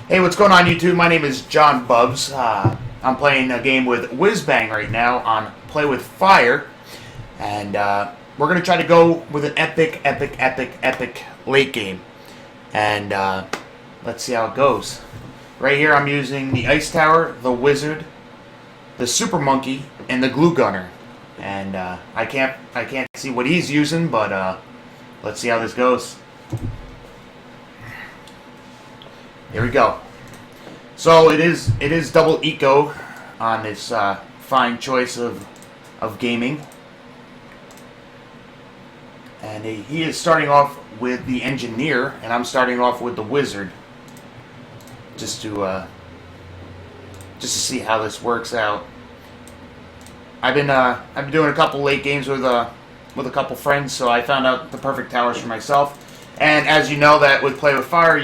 Hey, what's going on YouTube? My name is John Bubz. I'm playing a game with Wizz right now on Play with Fire. And we're going to try to go with an epic late game. And let's see how it goes. Right here I'm using the Ice Tower, the Wizard, the Super Monkey, and the Glue Gunner. And I can't see what he's using, but let's see how this goes. Here we go. So it is double eco on this fine choice of gaming, and he is starting off with the Engineer, and I'm starting off with the Wizard, just to see how this works out. I've been doing a couple late games with a couple friends, so I found out the perfect towers for myself. And as you know, that with Play with Fire,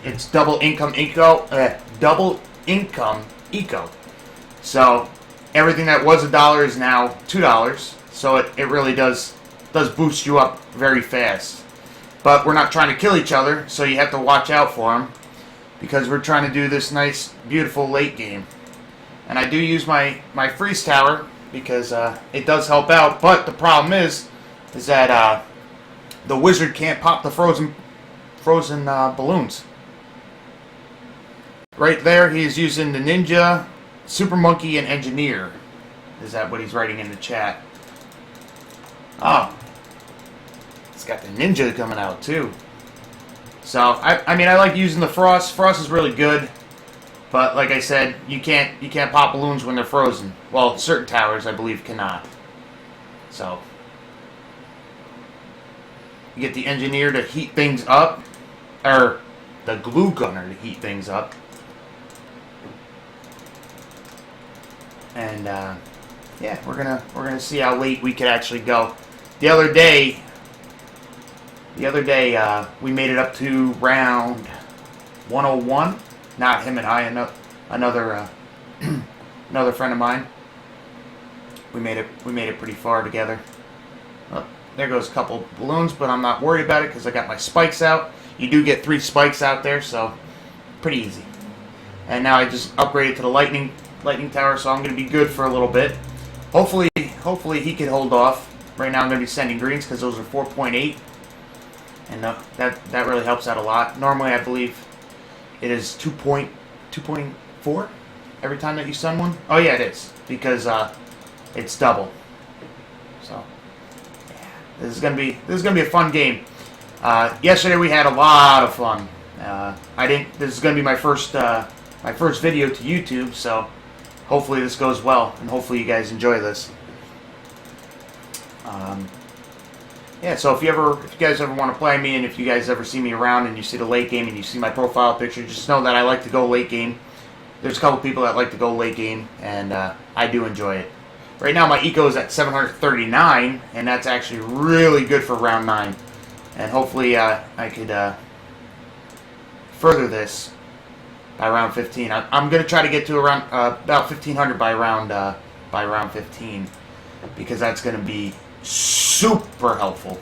it's double income eco. So everything that was $1 is now $2. So it really does boost you up very fast. But we're not trying to kill each other, so you have to watch out for them, because we're trying to do this nice, beautiful late game. And I do use my freeze tower because it does help out. But the problem is that the Wizard can't pop the frozen balloons. Right there, he's using the Ninja, Super Monkey, and Engineer. Is that what he's writing in the chat? Oh, it's got the Ninja coming out too. So I mean, I like using the Frost. Frost is really good, but like I said, you can't pop balloons when they're frozen. Well, certain towers I believe cannot. So you get the Engineer to heat things up, or the Glue Gunner to heat things up. And yeah, we're gonna see how late we could actually go. The other day, we made it up to round 101. Not him and I, another another friend of mine. We made it pretty far together. Oh, there goes a couple balloons, but I'm not worried about it because I got my spikes out. You do get 3 spikes out there, so pretty easy. And now I just upgraded to the lightning tower, so I'm going to be good for a little bit. Hopefully he can hold off. Right now I'm going to be sending greens because those are 4.8, and that really helps out a lot. Normally I believe it is 2.4 every time that you send one. Oh yeah, it is, because it's double. So yeah, this is gonna be a fun game. Yesterday we had a lot of fun. This is gonna be my first video to YouTube, so hopefully this goes well, and hopefully you guys enjoy this. Yeah, so if you guys ever want to play me, and if you guys ever see me around and you see the late game and you see my profile picture, just know that I like to go late game. There's a couple people that like to go late game, and I do enjoy it. Right now my eco is at 739, and that's actually really good for round 9. And hopefully I could further this by round 15. I'm going to try to get to around about 1500 by round 15, because that's going to be super helpful.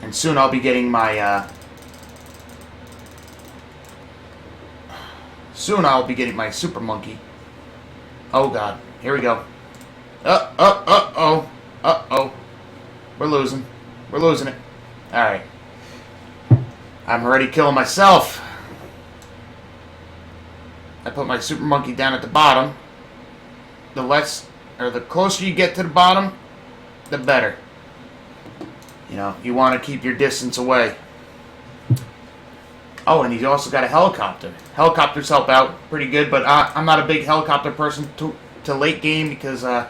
And soon I'll be getting my Super Monkey. Oh god, here we go. Uh-oh. We're losing it. All right. I'm already killing myself. I put my Super Monkey down at the bottom. The closer you get to the bottom, the better. You know, you want to keep your distance away. Oh, and he's also got a helicopter. Helicopters help out pretty good, but I'm not a big helicopter person to late game, because I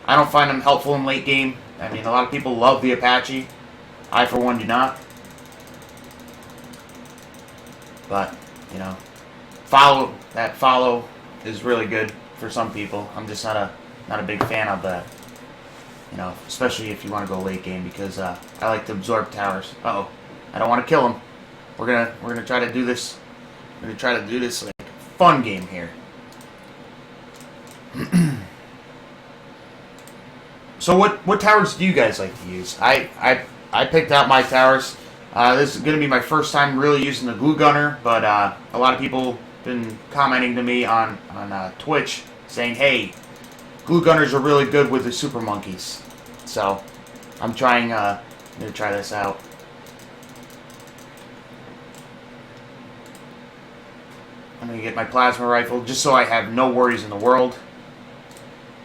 don't find them helpful in late game. I mean, a lot of people love the Apache. I, for one, do not. But, you know, follow is really good for some people. I'm just not a big fan of that. You know, especially if you want to go late game, because I like to absorb towers. Uh-oh. I don't want to kill him. We're gonna try to do this. We're gonna try to do this like fun game here. So what towers do you guys like to use? I picked out my towers. This is going to be my first time really using the glue gunner, but a lot of people been commenting to me on Twitch saying, hey, glue gunners are really good with the super monkeys. So I'm going to try this out. I'm going to get my plasma rifle just so I have no worries in the world.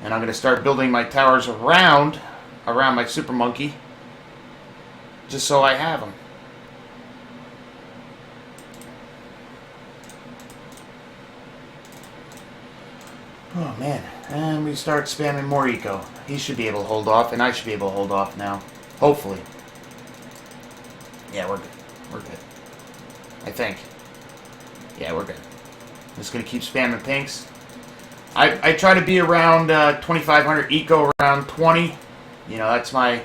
And I'm going to start building my towers around my super monkey just so I have them. Oh man, and we start spamming more eco. He should be able to hold off, and I should be able to hold off now. Hopefully. Yeah, we're good. We're good. I think. Yeah, we're good. Just gonna keep spamming pinks. I try to be around 2,500 eco, around 20. You know, that's my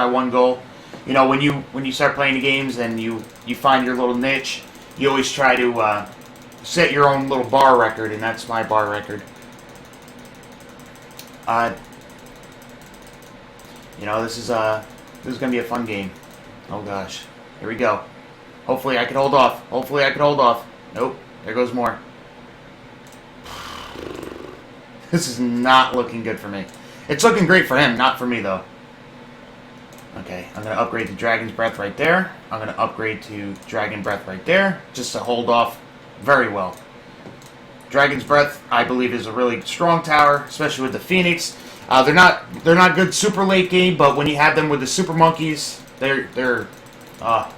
one goal. You know, when you start playing the games and you find your little niche, you always try to set your own little bar record, and that's my bar record. You know, this is gonna be a fun game. Oh gosh, here we go. Hopefully I can hold off. Hopefully I can hold off. Nope, there goes more. This is not looking good for me. It's looking great for him, not for me though. Okay, I'm gonna upgrade to Dragon's Breath right there. I'm gonna upgrade to Dragon Breath right there, just to hold off very well. Dragon's Breath, I believe, is a really strong tower, especially with the Phoenix. They're not good super late game, but when you have them with the super monkeys, it's a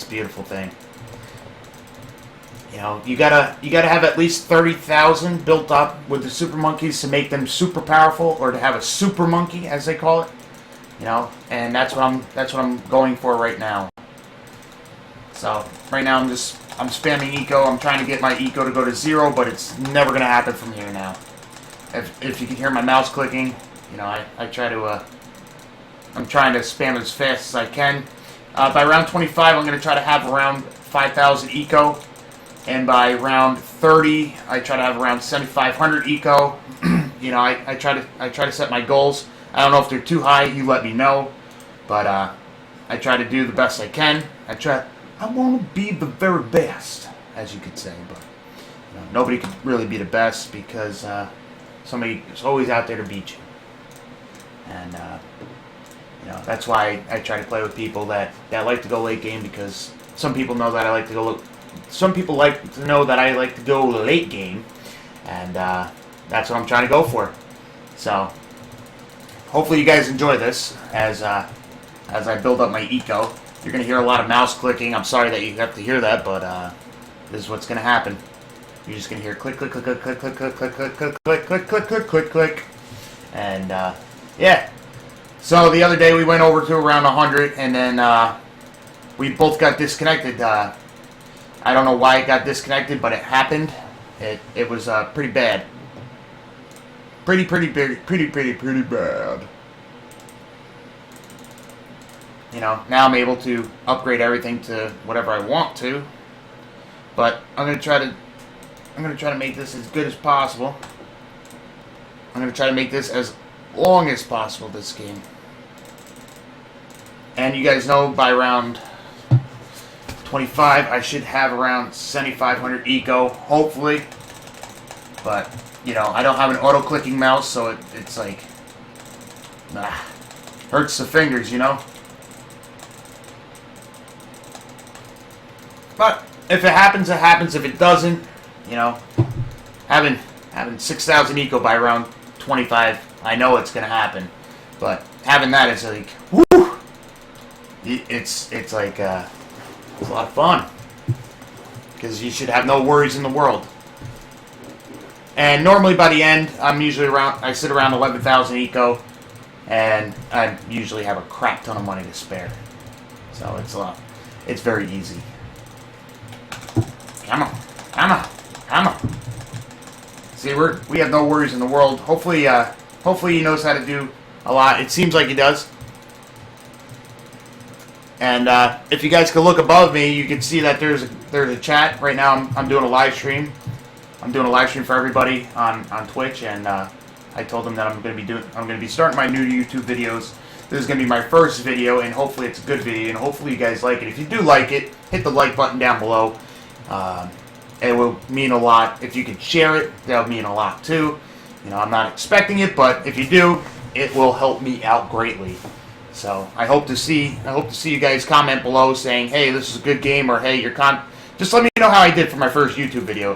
beautiful thing. You know, you gotta have at least 30,000 built up with the super monkeys to make them super powerful, or to have a super monkey, as they call it. You know, and that's what I'm going for right now. So right now I'm spamming eco. I'm trying to get my eco to go to 0, but it's never gonna happen from here now. If you can hear my mouse clicking, you know, I try to I'm trying to spam as fast as I can. By round 25, I'm gonna try to have around 5,000 eco, and by round 30, I try to have around 7,500 eco. You know, I try to set my goals. I don't know if they're too high. You let me know, but I try to do the best I can. I want to be the very best, as you could say, but you know, nobody can really be the best because somebody is always out there to beat you. And you know, that's why I try to play with people that like to go late game, because some people know that I like to go. Some people like to know that I like to go late game, and that's what I'm trying to go for. So hopefully you guys enjoy this as I build up my eco. You're going to hear a lot of mouse clicking. I'm sorry that you have to hear that, but this is what's going to happen. You're just going to hear click, click, click, click, click, click, click, click, click, click, click, click, click, click, click, click. And, yeah. So the other day we went over to around 100, and then we both got disconnected. I don't know why it got disconnected, but it happened. It was pretty bad. Pretty bad. You know, now I'm able to upgrade everything to whatever I want to, but I'm gonna try to make this as good as possible. I'm gonna try to make this as long as possible, this game. And you guys know by round 25 I should have around 7,500 eco, hopefully. But you know, I don't have an auto-clicking mouse, so it's like, hurts the fingers, you know. But if it happens, it happens. If it doesn't, you know, having 6,000 eco by round 25, I know it's gonna happen. But having that is like, woo! It's like it's a lot of fun, because you should have no worries in the world. And normally by the end, I sit around 11,000 eco, and I usually have a crap ton of money to spare. So it's very easy. Come on. See, we have no worries in the world. Hopefully he knows how to do a lot. It seems like he does. And if you guys could look above me, you can see that there's a chat right now. I'm doing a live stream. I'm doing a live stream for everybody on Twitch, and I told them that I'm going to be starting my new YouTube videos This is going to be my first video, and hopefully it's a good video, and hopefully you guys like it. If you do like it, hit the like button down below. It will mean a lot. If you could share it, that would mean a lot too. You know, I'm not expecting it, but if you do, it will help me out greatly. So I hope to see you guys comment below saying, hey, this is a good game, or hey, just let me know how I did for my first YouTube video.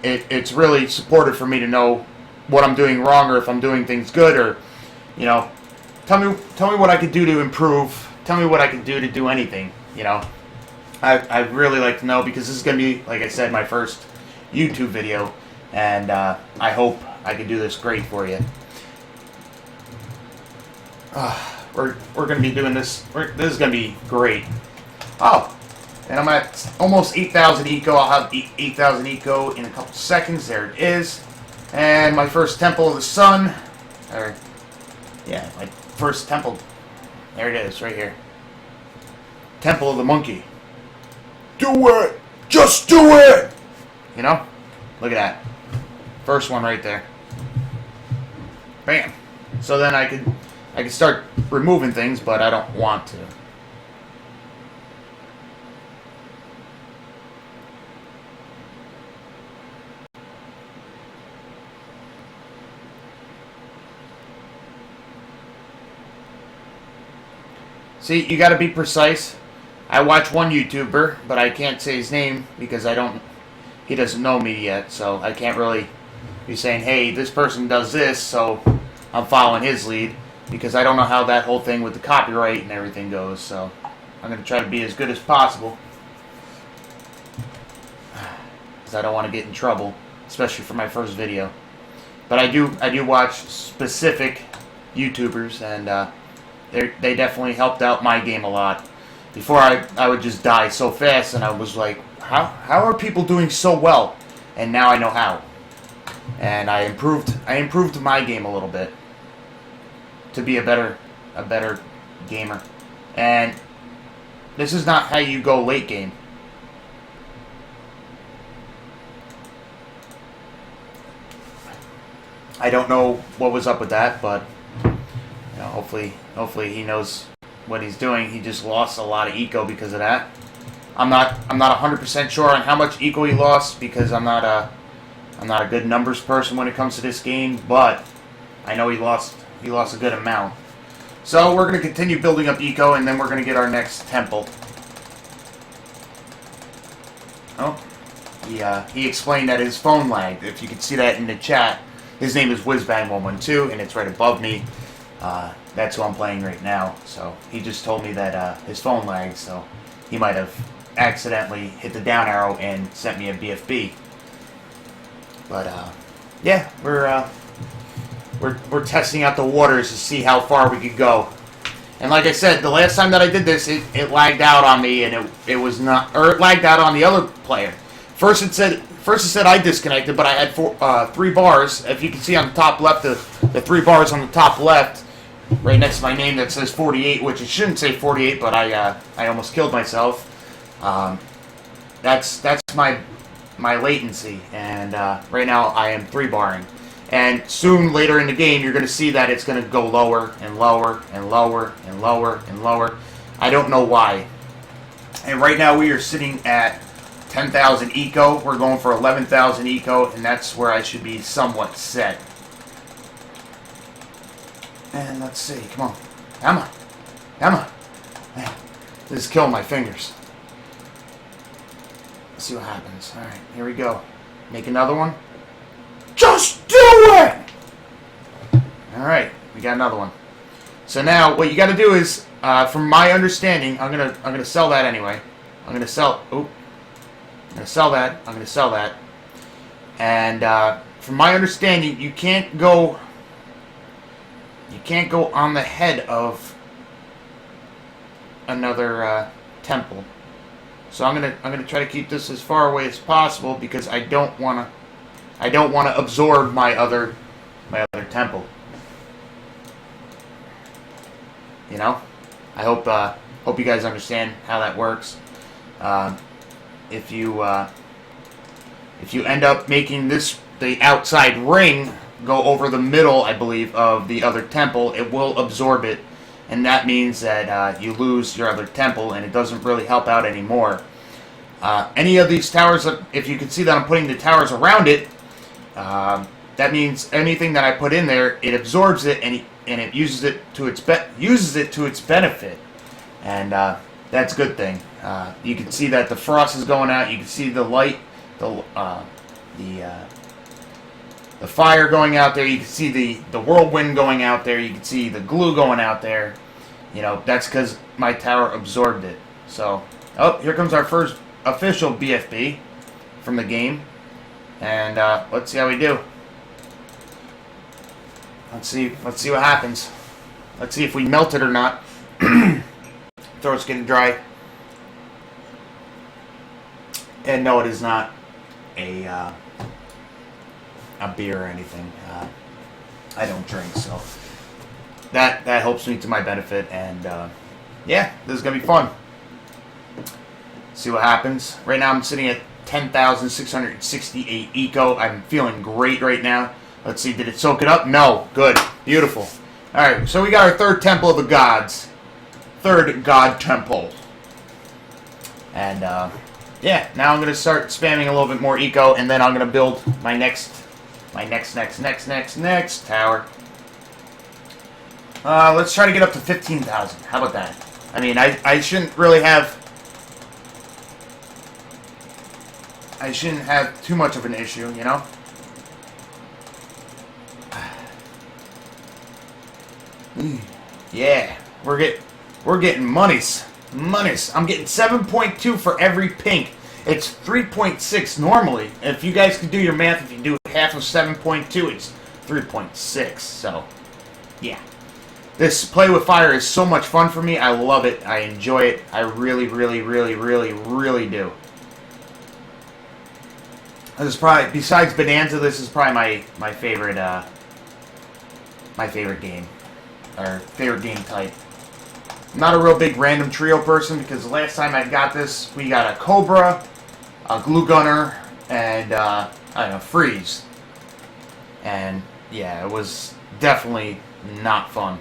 It's really supportive for me to know what I'm doing wrong, or if I'm doing things good, or, you know, tell me what I could do to improve. Tell me what I can do to do anything, you know. I'd really like to know, because this is going to be, like I said, my first YouTube video, and I hope I can do this great for you. We're going to be doing this. This is going to be great. Oh, and I'm at almost 8,000 eco. I'll have 8,000 eco in a couple seconds. There it is. And my first Temple of the Sun. Or, yeah, my first temple. There it is, right here. Temple of the Monkey. Do it! Just do it! You know? Look at that. First one right there. Bam. So then I could start removing things, but I don't want to. See, you gotta be precise. I watch one YouTuber, but I can't say his name because he doesn't know me yet, so I can't really be saying, hey, this person does this, so I'm following his lead, because I don't know how that whole thing with the copyright and everything goes, so I'm going to try to be as good as possible, because I don't want to get in trouble, especially for my first video. But I do watch specific YouTubers, and they definitely helped out my game a lot. Before, I would just die so fast, and I was like, how are people doing so well? And now I know how. And I improved my game a little bit to be a better gamer. And this is not how you go late game. I don't know what was up with that, but you know, hopefully he knows what he's doing. He just lost a lot of eco because of that. I'm not 100% sure on how much eco he lost, because I'm not a good numbers person when it comes to this game, but I know he lost a good amount. So we're going to continue building up eco, and then we're going to get our next temple. Oh, he explained that his phone lagged. If you can see that in the chat, his name is WizzBang112, and it's right above me. That's who I'm playing right now. So he just told me that his phone lagged, so he might have accidentally hit the down arrow and sent me a BFB. But yeah, we're testing out the waters to see how far we could go. And like I said, the last time that I did this, it lagged out on me, and it was not, or it lagged out on the other player. First it said I disconnected, but I had 3 bars. If you can see on the top left, the 3 bars on the top left, right next to my name, that says 48, which it shouldn't say 48, but I almost killed myself. That's my latency, and right now I am 3-barring. And soon, later in the game, you're going to see that it's going to go lower and lower and lower and lower and lower. I don't know why. And right now we are sitting at 10,000 eco. We're going for 11,000 eco, and that's where I should be somewhat set. And let's see, come on. Emma! Man, this is killing my fingers. Let's see what happens. Alright, here we go. Make another one. Just do it! Alright, we got another one. So now, what you gotta do is, from my understanding, I'm gonna sell that anyway. I'm gonna sell that. And, from my understanding, you can't go on the head of another temple. So I'm gonna try to keep this as far away as possible, because I don't wanna absorb my other temple. You know, I hope you guys understand how that works. If you end up making this the outside ring, go over the middle, I believe, of the other temple, it will absorb it, and that means that you lose your other temple, and it doesn't really help out anymore. Any of these towers, if you can see that I'm putting the towers around it, that means anything that I put in there, it absorbs it and it uses it to its benefit, and that's a good thing. You can see that the frost is going out. You can see the light, the fire going out there. You can see the whirlwind going out there. You can see the glue going out there. You know, that's because my tower absorbed it. So, oh, here comes our first official BFB from the game, and let's see how we do. Let's see what happens. Let's see if we melt it or not. Throat's getting dry. And no, it is not a beer or anything. I don't drink, so that helps me to my benefit. And yeah, this is gonna be fun. See what happens. Right now, I'm sitting at 10,668 eco. I'm feeling great right now. Let's see, did it soak it up? No. Good. Beautiful. Alright, so we got our third temple of the gods. Third god temple. And, yeah, now I'm going to start spamming a little bit more eco, and then I'm going to build my next tower. Let's try to get up to 15,000. How about that? I mean, I shouldn't really have... I shouldn't have too much of an issue, you know? Yeah, we're getting monies. I'm getting 7.2 for every pink. It's 3.6 normally. If you guys can do your math, if you do half of 7.2, it's 3.6. So, yeah. This play with fire is so much fun for me. I love it. I enjoy it. I really, really, really, really, really do. This is probably, besides Bonanza, this is probably my favorite game. Or favorite game type. I'm not a real big random trio person, because the last time I got this, we got a Cobra, a Glue Gunner, and I don't know, Freeze. And yeah, it was definitely not fun.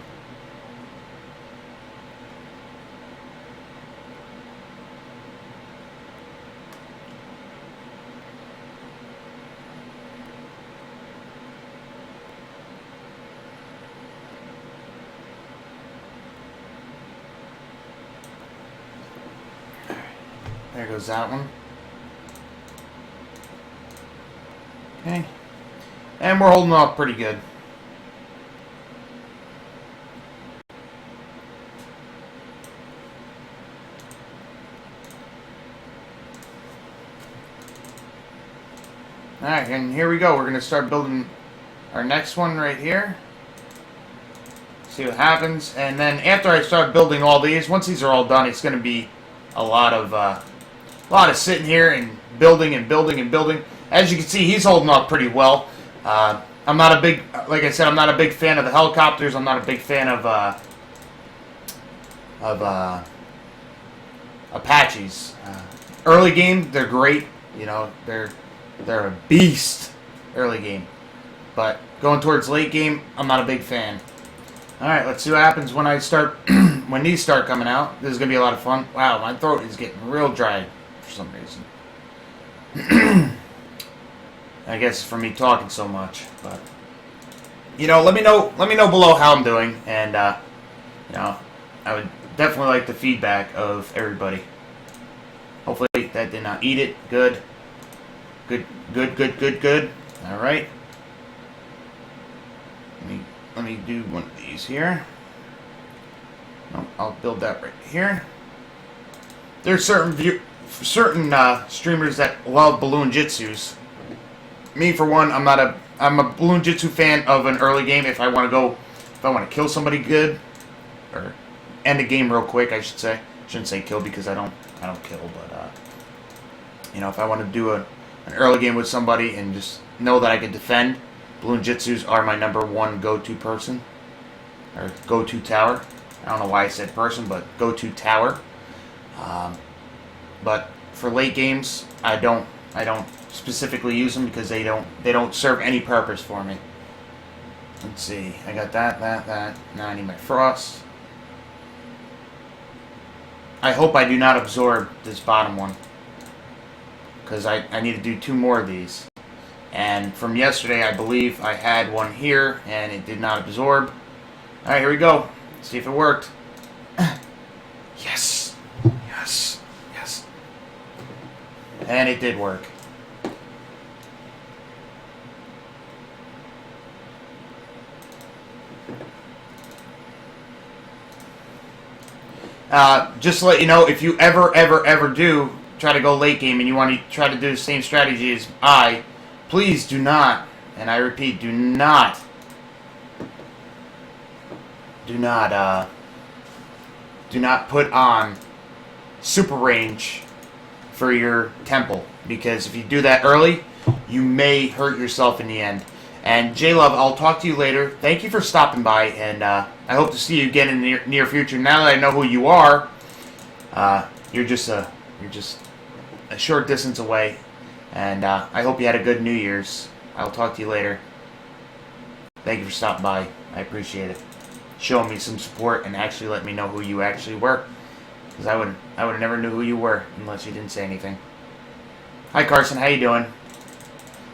There goes that one. Okay. And we're holding off pretty good. Alright, and here we go. We're going to start building our next one right here. See what happens. And then after I start building all these, once these are all done, it's going to be a lot of sitting here and building and building and building. As you can see, he's holding off pretty well. I'm not a big, like I said, I'm not a big fan of the helicopters. I'm not a big fan of Apaches. Early game, they're great. You know, they're a beast early game. But going towards late game, I'm not a big fan. All right, let's see what happens when I start, when these start coming out. This is gonna be a lot of fun. Wow, my throat is getting real dry for some reason. I guess for me talking so much, but you know, let me know below how I'm doing, and you know, I would definitely like the feedback of everybody. Hopefully that did not eat it. Good. All right. Let me do one of these here. No, I'll build that right here. There's certain streamers that love balloon jitsus. Me, for one, I'm a balloon jitsu fan of an early game. If I want to kill somebody good, or end a game real quick, I should say. Shouldn't say kill, because I don't kill, but you know, if I want to do an early game with somebody and just know that I can defend, balloon jitsus are my #1 go-to person, or go-to tower. I don't know why I said person, but go-to tower. But for late games, I don't specifically use them, because they don't serve any purpose for me. Let's see. I got that. Now I need my frost. I hope I do not absorb this bottom one, because I need to do 2 more of these. And from yesterday, I believe I had one here, and it did not absorb. Alright, here we go. Let's see if it worked. Yes. Yes. Yes. And it did work. Just to let you know, if you ever do try to go late game and you want to try to do the same strategy as please do not, and I repeat, do not put on super range for your temple, because if you do that early, you may hurt yourself in the end. And J-Love, I'll talk to you later. Thank you for stopping by, and I hope to see you again in the near future. Now that I know who you are, you're just a short distance away, and I hope you had a good New Year's. I'll talk to you later. Thank you for stopping by. I appreciate it. Showing me some support and actually let me know who you actually were, because I would have never knew who you were unless you didn't say anything. Hi Carson, how you doing?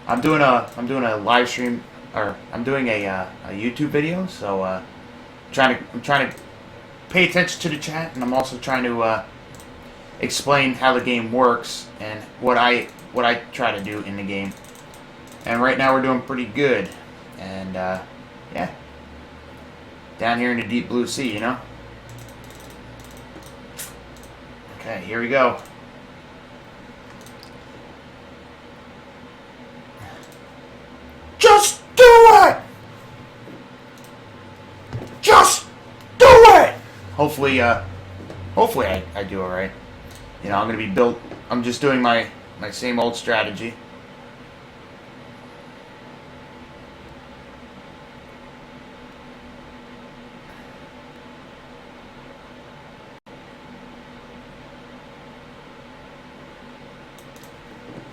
I'm doing a live stream, or I'm doing a YouTube video, so I'm trying to pay attention to the chat, and I'm also trying to explain how the game works and what I try to do in the game. And right now we're doing pretty good, and yeah, down here in the deep blue sea, you know. Okay, here we go. Just do it! Just do it! Hopefully I do alright. You know, I'm gonna be built. I'm just doing my same old strategy.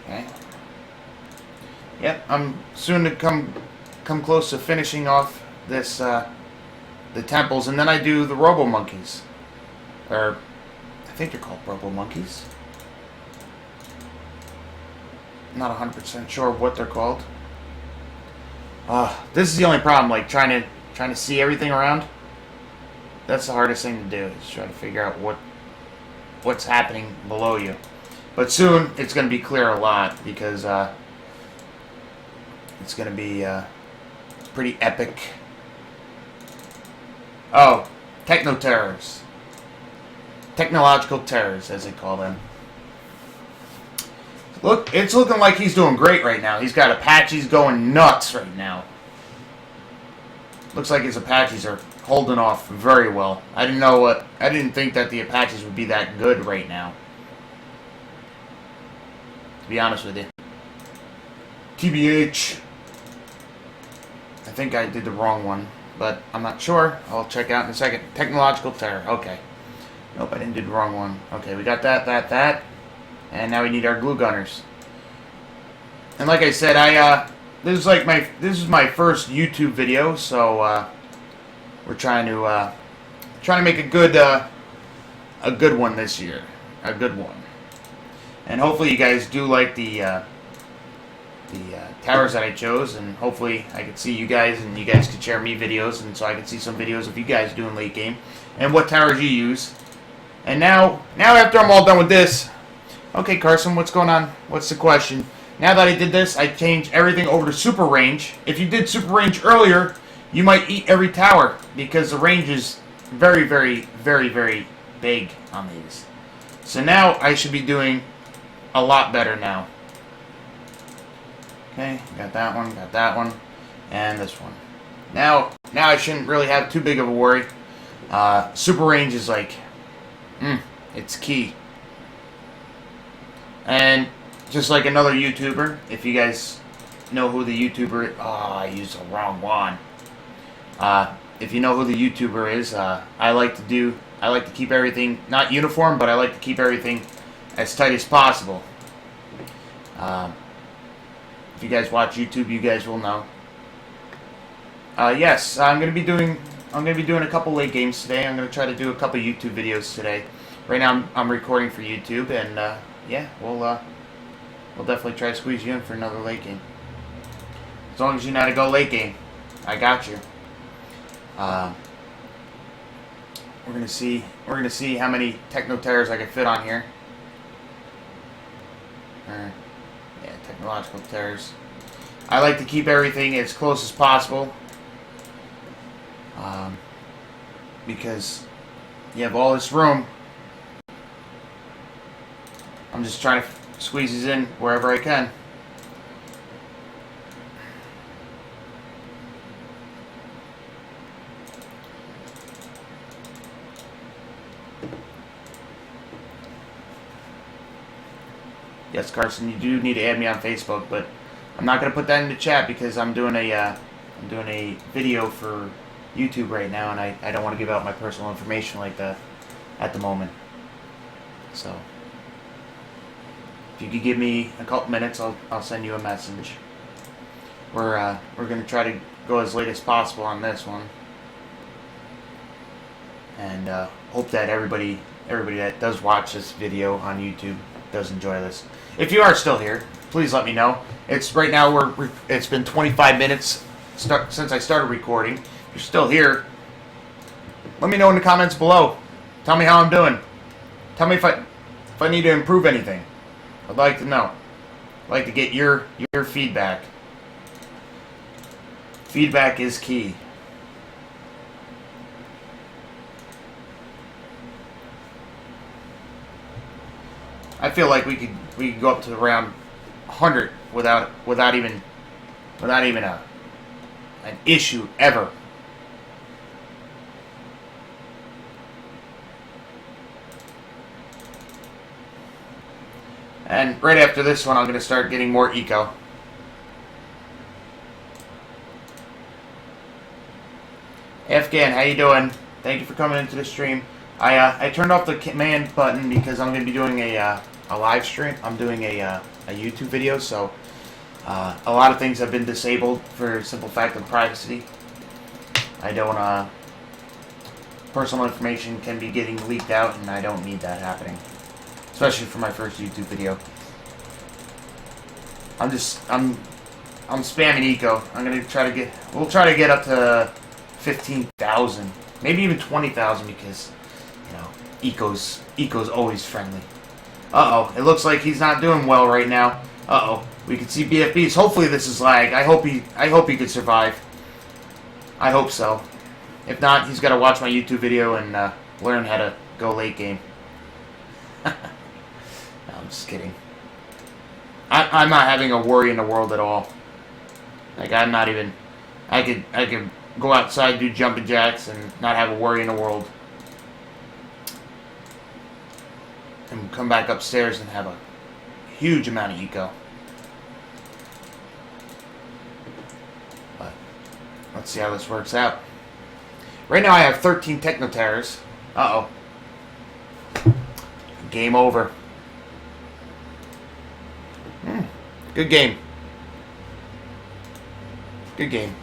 Okay. Yep, I'm soon to come close to finishing off this the temples, and then I do the Robo Monkeys, or I think they're called Robo Monkeys. I'm not 100% sure what they're called. This is the only problem, like trying to see everything around. That's the hardest thing to do, is try to figure out what's happening below you. But soon it's going to be clear a lot, because it's going to be pretty epic. Oh, techno-terrors. Technological terrors, as they call them. Look, it's looking like he's doing great right now. He's got Apaches going nuts right now. Looks like his Apaches are holding off very well. I didn't think that the Apaches would be that good right now, to be honest with you. TBH. I think I did the wrong one, but I'm not sure. I'll check out in a second. Technological terror. Okay. Nope, I didn't do the wrong one. Okay, we got that. And now we need our glue gunners. And like I said, this is my first YouTube video, so we're trying to make a good one this year, a good one. And hopefully you guys do like the towers that I chose, and hopefully I can see you guys, and you guys can share me videos, and so I can see some videos of you guys doing late game and what towers you use. And now after I'm all done with this, okay, Carson, what's going on? What's the question? Now that I did this, I changed everything over to super range. If you did super range earlier, you might eat every tower, because the range is very, very, very, very big on these. So now I should be doing a lot better now. Okay, got that one, and this one. Now I shouldn't really have too big of a worry. Super range is like, it's key. And just like another YouTuber, if you guys know who the YouTuber is, I used the wrong one. If you know who the YouTuber is, I like to keep everything not uniform, but I like to keep everything as tight as possible. If you guys watch YouTube, you guys will know. Yes, I'm gonna be doing a couple late games today. I'm gonna try to do a couple YouTube videos today. Right now I'm recording for YouTube, and yeah, we'll definitely try to squeeze you in for another late game. As long as you know how to go late game, I got you. We're gonna see how many techno terrors I can fit on here. Yeah, technological terrors. I like to keep everything as close as possible, because you have all this room. I'm just trying to squeeze these in wherever I can. Yes, Carson, you do need to add me on Facebook, but I'm not going to put that in the chat because I'm doing a video for YouTube right now, and I don't want to give out my personal information like that at the moment. So if you could give me a couple minutes, I'll send you a message. We're going to try to go as late as possible on this one, and hope that everybody that does watch this video on YouTube does enjoy this. If you are still here, please let me know. It's right now it's been 25 minutes since I started recording. If you're still here, let me know in the comments below. Tell me how I'm doing. Tell me if I need to improve anything. I'd like to know. I'd like to get your feedback. Feedback is key. I feel like we could go up to around 100 without even an issue ever. And right after this one, I'm going to start getting more eco. Afghan, how you doing? Thank you for coming into the stream. I turned off the command button because I'm going to be doing a live stream. I'm doing a YouTube video, so a lot of things have been disabled for a simple fact of privacy. I don't, personal information can be getting leaked out, and I don't need that happening, especially for my first YouTube video. I'm spamming eco. We'll try to get up to 15,000, maybe even 20,000, because eco's always friendly. Uh-oh, it looks like he's not doing well right now. Uh-oh, we can see BFBs. Hopefully this is lag. I hope he could survive. I hope so. If not, he's got to watch my YouTube video and learn how to go late game. No, I'm just kidding. I'm not having a worry in the world at all. Like, I'm not even... I could go outside, do jumping jacks, and not have a worry in the world. And come back upstairs and have a huge amount of eco. But let's see how this works out. Right now I have 13 techno terrors. Uh-oh. Game over. Good game. Good game.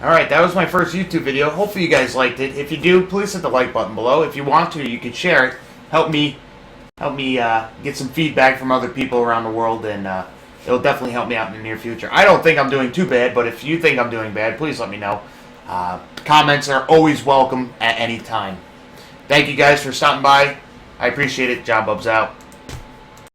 Alright, that was my first YouTube video. Hopefully you guys liked it. If you do, please hit the like button below. If you want to, you can share it. Help me get some feedback from other people around the world, and it'll definitely help me out in the near future. I don't think I'm doing too bad, but if you think I'm doing bad, please let me know. Comments are always welcome at any time. Thank you guys for stopping by. I appreciate it. Bubz out.